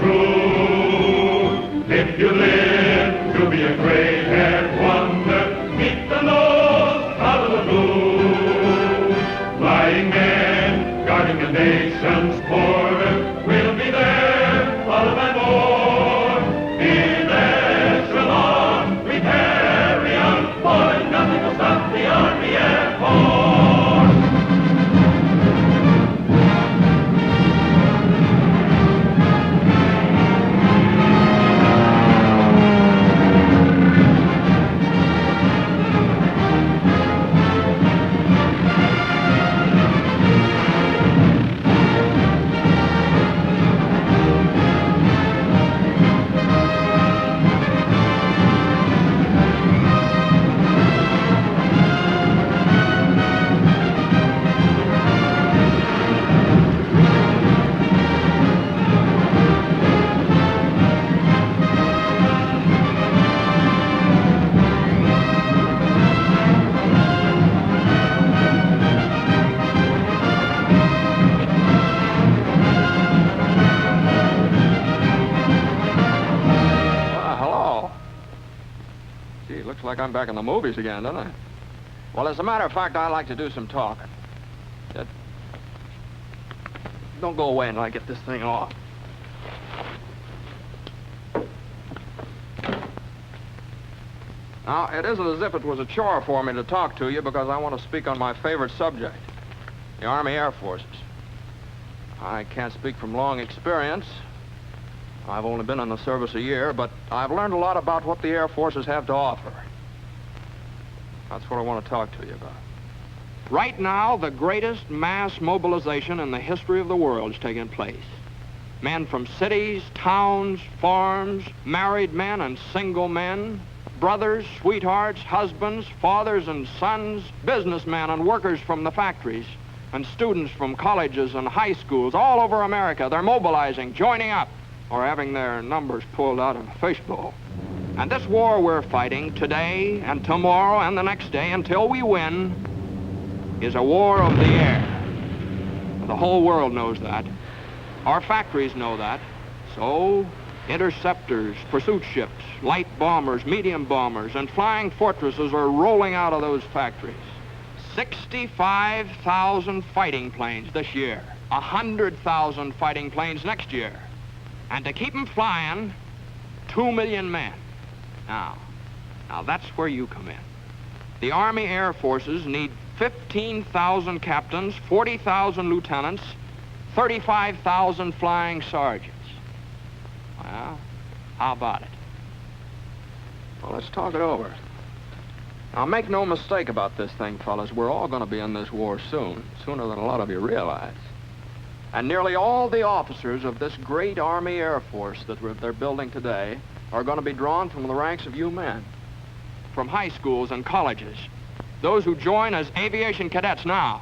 true. If you live to be a gray-haired wonder, meet the nose out of the blue. Flying men, guarding the nation's border, will be there, follow and more. In echelon, we carry on, boy, nothing will stop the Army Air Force. Looks like I'm back in the movies again, doesn't it? Well, as a matter of fact, I like to do some talking. Don't go away until I get this thing off. Now, it isn't as if it was a chore for me to talk to you because I want to speak on my favorite subject, the Army Air Forces. I can't speak from long experience. I've only been in the service a year, but I've learned a lot about what the Air Forces have to offer. That's what I want to talk to you about. Right now, the greatest mass mobilization in the history of the world is taking place. Men from cities, towns, farms, married men and single men, brothers, sweethearts, husbands, fathers and sons, businessmen and workers from the factories, and students from colleges and high schools all over America. They're mobilizing, joining up, or having their numbers pulled out of a fishbowl. And this war we're fighting today and tomorrow and the next day until we win is a war of the air. The whole world knows that. Our factories know that. So, interceptors, pursuit ships, light bombers, medium bombers, and flying fortresses are rolling out of those factories. 65,000 fighting planes this year, 100,000 fighting planes next year. And to keep them flying, 2 million men. Now that's where you come in. The Army Air Forces need 15,000 captains, 40,000 lieutenants, 35,000 flying sergeants. Well, how about it? Well, let's talk it over. Now, make no mistake about this thing, fellas. We're all going to be in this war soon, sooner than a lot of you realize. And nearly all the officers of this great Army Air Force that they're building today are going to be drawn from the ranks of you men, from high schools and colleges, those who join as aviation cadets now.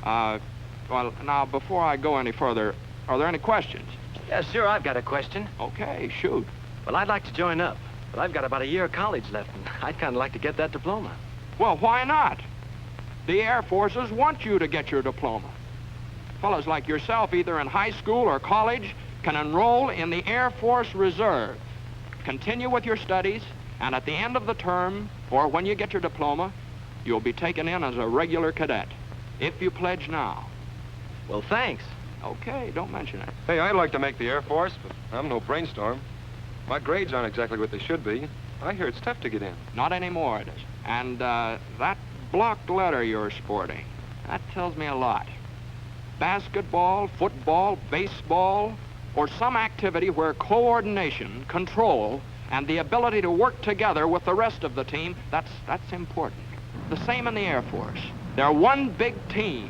Well, now, before I go any further, are there any questions? Yeah, sure, I've got a question. Okay, shoot. Well, I'd like to join up, but I've got about a year of college left, and I'd kind of like to get that diploma. Well, why not? The Air Forces want you to get your diploma. Fellows like yourself, either in high school or college, can enroll in the Air Force Reserve, continue with your studies, and at the end of the term, or when you get your diploma, you'll be taken in as a regular cadet, if you pledge now. Well, thanks. Okay, don't mention it. Hey, I'd like to make the Air Force, but I'm no brainstorm. My grades aren't exactly what they should be. I hear it's tough to get in. Not anymore, it is. And that blocked letter you're sporting, that tells me a lot. Basketball, football, baseball, or some activity where coordination, control, and the ability to work together with the rest of the team, that's important. The same in the Air Force. They're one big team,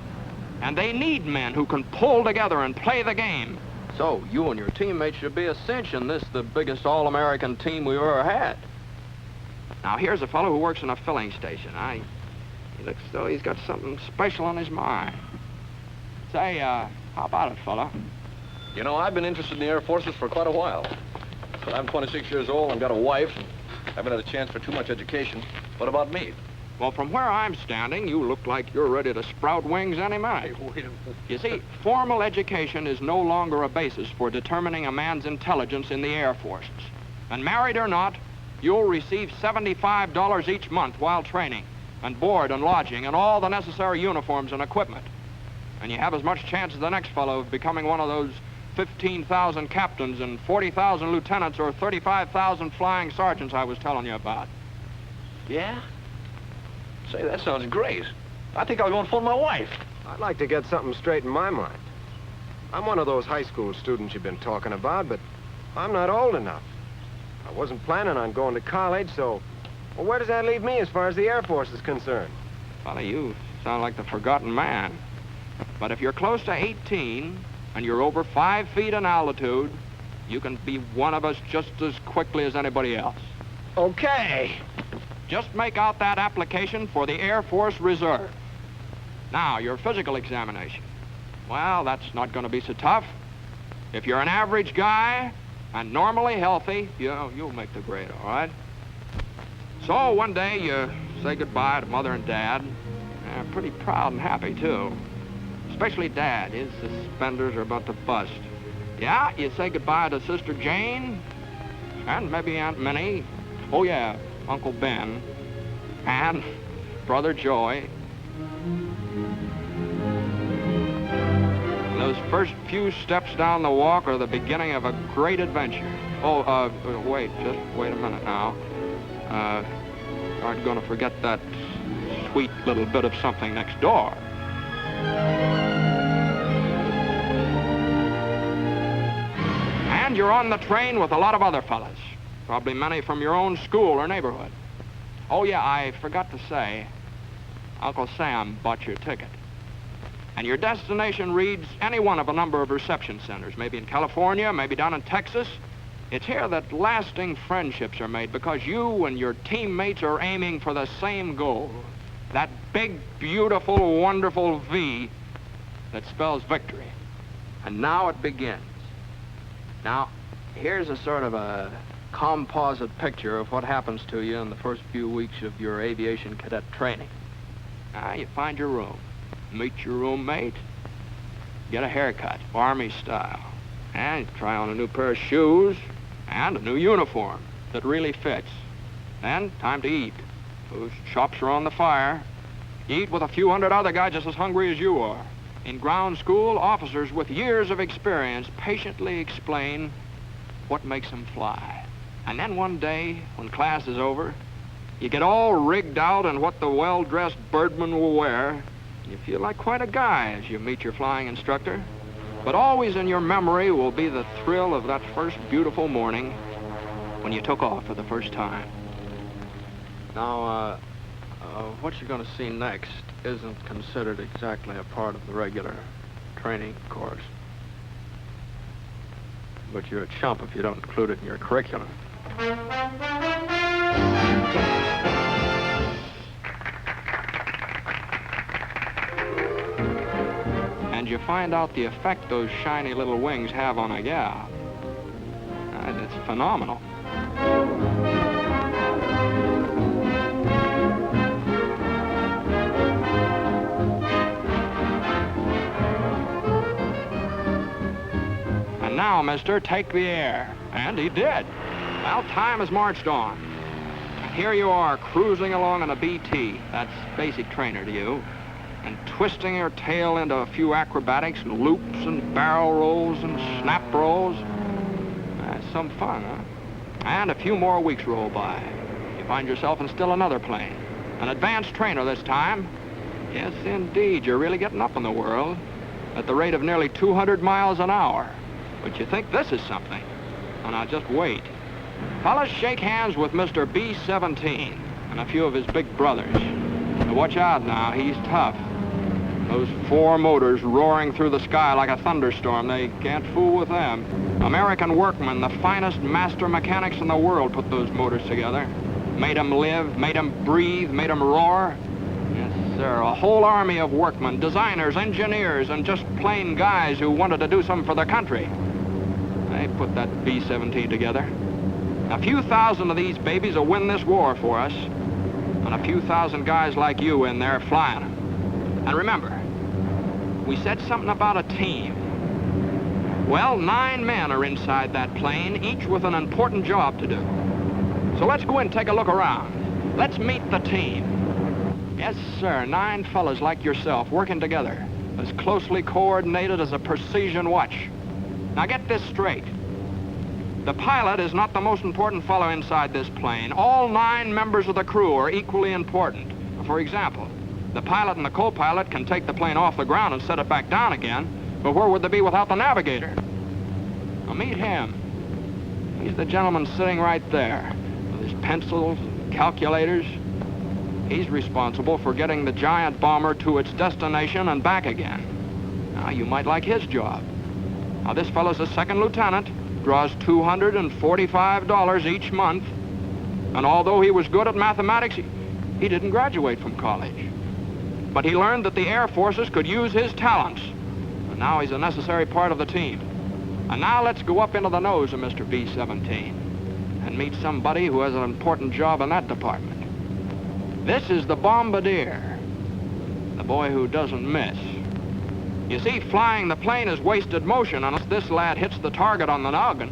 and they need men who can pull together and play the game. So, you and your teammates should be a cinch in this, the biggest all-American team we've ever had. Now, here's a fellow who works in a filling station. He looks as though he's got something special on his mind. Say, how about it, fella? You know, I've been interested in the Air Forces for quite a while. But I'm 26 years old and got a wife. Haven't had a chance for too much education. What about me? Well, from where I'm standing, you look like you're ready to sprout wings any minute. You see, formal education is no longer a basis for determining a man's intelligence in the Air Forces. And married or not, you'll receive $75 each month while training, and board and lodging, and all the necessary uniforms and equipment. And you have as much chance as the next fellow of becoming one of those 15,000 captains and 40,000 lieutenants or 35,000 flying sergeants I was telling you about. Yeah? Say, that sounds great. I think I'll go and phone my wife. I'd like to get something straight in my mind. I'm one of those high school students you've been talking about, but I'm not old enough. I wasn't planning on going to college, so... Well, where does that leave me as far as the Air Force is concerned? Fella, you sound like the forgotten man. But if you're close to 18 and you're over 5 feet in altitude, you can be one of us just as quickly as anybody else. Okay. Just make out that application for the Air Force Reserve. Now, your physical examination. Well, that's not going to be so tough. If you're an average guy and normally healthy, you'll make the grade, all right? So one day you say goodbye to Mother and Dad. Pretty proud and happy, too. Especially Dad. His suspenders are about to bust. Yeah, you say goodbye to Sister Jane, and maybe Aunt Minnie. Oh, yeah, Uncle Ben, and Brother Joy. Those first few steps down the walk are the beginning of a great adventure. Oh, wait, just wait a minute now. Aren't going to forget that sweet little bit of something next door. And you're on the train with a lot of other fellas. Probably many from your own school or neighborhood. Oh, yeah, I forgot to say, Uncle Sam bought your ticket. And your destination reads any one of a number of reception centers, maybe in California, maybe down in Texas. It's here that lasting friendships are made because you and your teammates are aiming for the same goal. That big, beautiful, wonderful V that spells victory. And now it begins. Now, here's a sort of a composite picture of what happens to you in the first few weeks of your aviation cadet training. Now, you find your room, meet your roommate, get a haircut, Army style, and try on a new pair of shoes and a new uniform that really fits. Then, time to eat. Those chops are on the fire. You eat with a few hundred other guys just as hungry as you are. In ground school, officers with years of experience patiently explain what makes them fly. And then one day, when class is over, you get all rigged out in what the well-dressed birdman will wear, and you feel like quite a guy as you meet your flying instructor. But always in your memory will be the thrill of that first beautiful morning when you took off for the first time. Now, what you're going to see next isn't considered exactly a part of the regular training course. But you're a chump if you don't include it in your curriculum. And you find out the effect those shiny little wings have on a gal. And it's phenomenal. And now, mister, take the air. And he did. Well, time has marched on. And here you are, cruising along in a BT. That's basic trainer to you. And twisting your tail into a few acrobatics and loops and barrel rolls and snap rolls. That's some fun, huh? And a few more weeks roll by. You find yourself in still another plane. An advanced trainer this time. Yes, indeed, you're really getting up in the world at the rate of nearly 200 miles an hour. But you think this is something. Well, now, just wait. Fellas, shake hands with Mr. B-17 and a few of his big brothers. Now, watch out now, he's tough. Those 4 motors roaring through the sky like a thunderstorm, they can't fool with them. American workmen, the finest master mechanics in the world, put those motors together. Made them live, made them breathe, made them roar. Yes, sir, a whole army of workmen, designers, engineers, and just plain guys who wanted to do something for their country. They put that B-17 together. A few thousand of these babies will win this war for us. and a few thousand guys like you in there flying them. And remember, we said something about a team. Well, 9 men are inside that plane, each with an important job to do. So let's go in and take a look around. Let's meet the team. Yes, sir, 9 fellas like yourself working together, as closely coordinated as a precision watch. Now get this straight. The pilot is not the most important fellow inside this plane. All 9 members of the crew are equally important. For example, the pilot and the co-pilot can take the plane off the ground and set it back down again, but where would they be without the navigator? Now meet him. He's the gentleman sitting right there with his pencils and calculators. He's responsible for getting the giant bomber to its destination and back again. Now, you might like his job. Now, this fellow's a second lieutenant, draws $245 each month, and although he was good at mathematics, he didn't graduate from college. But he learned that the Air Forces could use his talents, and now he's a necessary part of the team. And now let's go up into the nose of Mr. B-17 and meet somebody who has an important job in that department. This is the bombardier, the boy who doesn't miss. You see, flying the plane is wasted motion unless this lad hits the target on the noggin.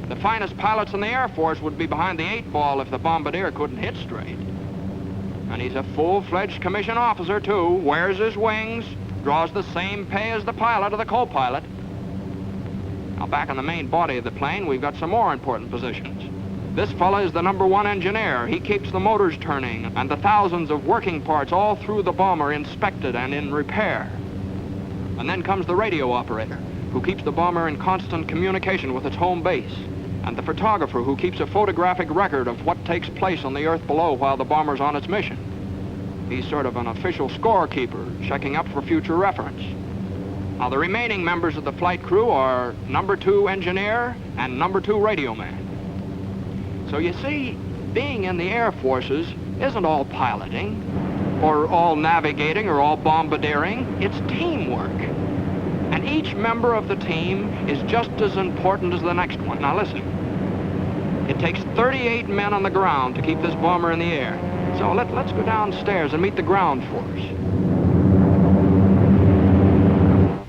The finest pilots in the Air Force would be behind the 8 ball if the bombardier couldn't hit straight. And he's a full-fledged commissioned officer, too, wears his wings, draws the same pay as the pilot or the co-pilot. Now, back in the main body of the plane, we've got some more important positions. This fella is the #1 engineer. He keeps the motors turning and the thousands of working parts all through the bomber inspected and in repair. And then comes the radio operator, who keeps the bomber in constant communication with its home base, and the photographer, who keeps a photographic record of what takes place on the earth below while the bomber's on its mission. He's sort of an official scorekeeper, checking up for future reference. Now, the remaining members of the flight crew are #2 engineer and #2 radio man. So you see, being in the Air Forces isn't all piloting, or all navigating, or all bombardiering. It's teamwork. And each member of the team is just as important as the next one. Now listen, it takes 38 men on the ground to keep this bomber in the air. So let's go downstairs and meet the ground force.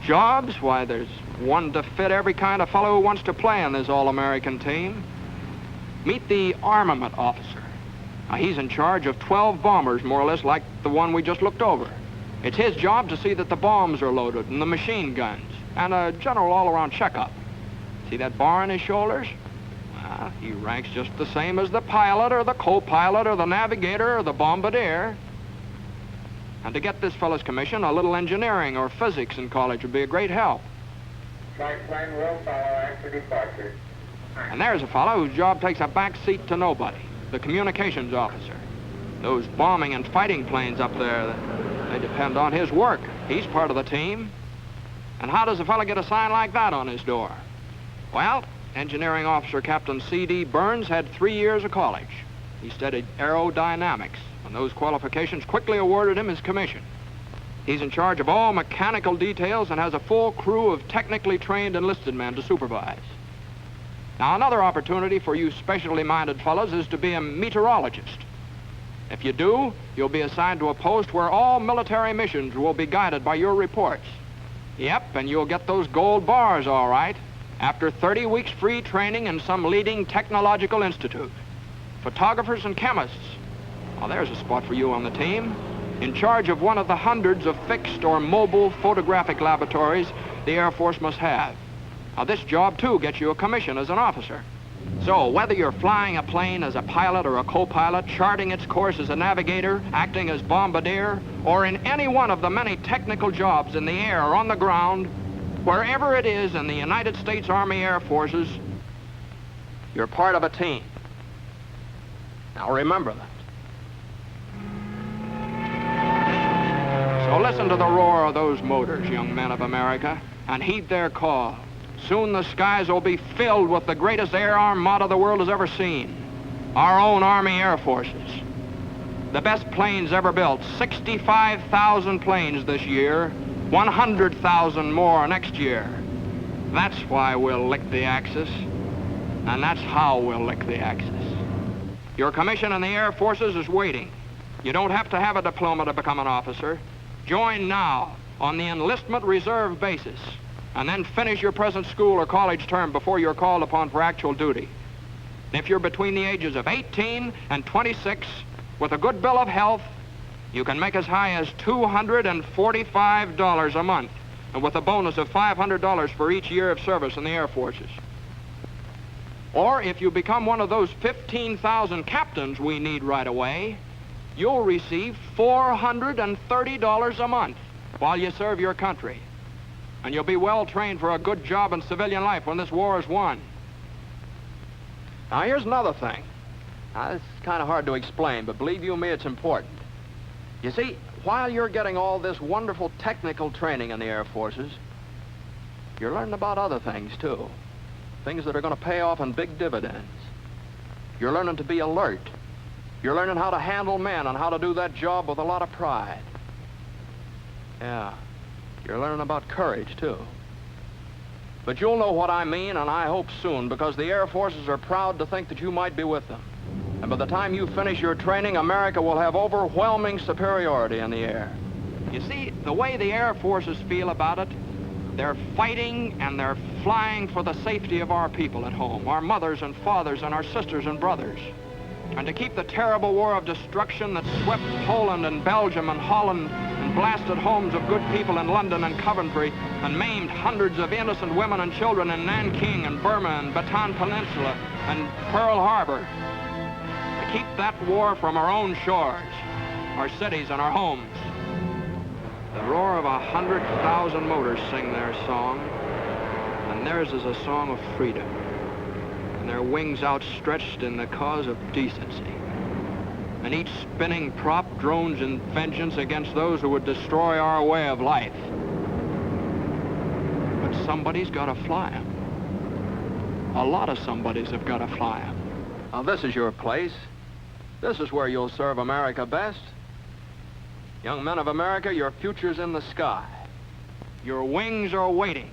Jobs? Why, there's one to fit every kind of fellow who wants to play in this all-American team. Meet the armament officer. Now, he's in charge of 12 bombers, more or less like the one we just looked over. It's his job to see that the bombs are loaded and the machine guns, and a general all-around checkup. See that bar on his shoulders? Well, he ranks just the same as the pilot or the co-pilot or the navigator or the bombardier. And to get this fellow's commission, a little engineering or physics in college would be a great help. Flight plane will follow after departure. And there's a fellow whose job takes a back seat to nobody, the communications officer. Those bombing and fighting planes up there, they depend on his work. He's part of the team. And how does a fellow get a sign like that on his door? Well, engineering officer Captain C.D. Burns had 3 years of college. He studied aerodynamics, and those qualifications quickly awarded him his commission. He's in charge of all mechanical details and has a full crew of technically trained enlisted men to supervise. Now, another opportunity for you specially minded fellows is to be a meteorologist. If you do, you'll be assigned to a post where all military missions will be guided by your reports. Yep, and you'll get those gold bars, all right, after 30 weeks free training in some leading technological institute. Photographers and chemists. Well, there's a spot for you on the team. In charge of one of the hundreds of fixed or mobile photographic laboratories the Air Force must have. Now, this job, too, gets you a commission as an officer. So, whether you're flying a plane as a pilot or a co-pilot, charting its course as a navigator, acting as bombardier, or in any one of the many technical jobs in the air or on the ground, wherever it is in the United States Army Air Forces, you're part of a team. Now, remember that. So listen to the roar of those motors, young men of America, and heed their call. Soon the skies will be filled with the greatest air armada the world has ever seen. Our own Army Air Forces. The best planes ever built. 65,000 planes this year. 100,000 more next year. That's why we'll lick the Axis. And that's how we'll lick the Axis. Your commission in the Air Forces is waiting. You don't have to have a diploma to become an officer. Join now on the enlistment reserve basis, and then finish your present school or college term before you're called upon for actual duty. If you're between the ages of 18 and 26, with a good bill of health, you can make as high as $245 a month, and with a bonus of $500 for each year of service in the Air Forces. Or if you become one of those 15,000 captains we need right away, you'll receive $430 a month while you serve your country. And you'll be well trained for a good job in civilian life when this war is won. Now, here's another thing. Now, it's kind of hard to explain, but believe you me, it's important. You see, while you're getting all this wonderful technical training in the Air Forces, you're learning about other things, too. Things that are going to pay off in big dividends. You're learning to be alert. You're learning how to handle men and how to do that job with a lot of pride. Yeah, you're learning about courage, too. But you'll know what I mean, and I hope soon, because the Air Forces are proud to think that you might be with them. And by the time you finish your training, America will have overwhelming superiority in the air. You see, the way the Air Forces feel about it, they're fighting and they're flying for the safety of our people at home, our mothers and fathers and our sisters and brothers. And to keep the terrible war of destruction that swept Poland and Belgium and Holland and blasted homes of good people in London and Coventry and maimed hundreds of innocent women and children in Nanking and Burma and Bataan Peninsula and Pearl Harbor. To keep that war from our own shores, our cities and our homes. The roar of 100,000 motors sing their song, and theirs is a song of freedom, and their wings outstretched in the cause of decency. And each spinning prop drones in vengeance against those who would destroy our way of life. But somebody's got to fly 'em. A lot of somebodies have got to fly 'em. Now, this is your place. This is where you'll serve America best. Young men of America, your future's in the sky. Your wings are waiting.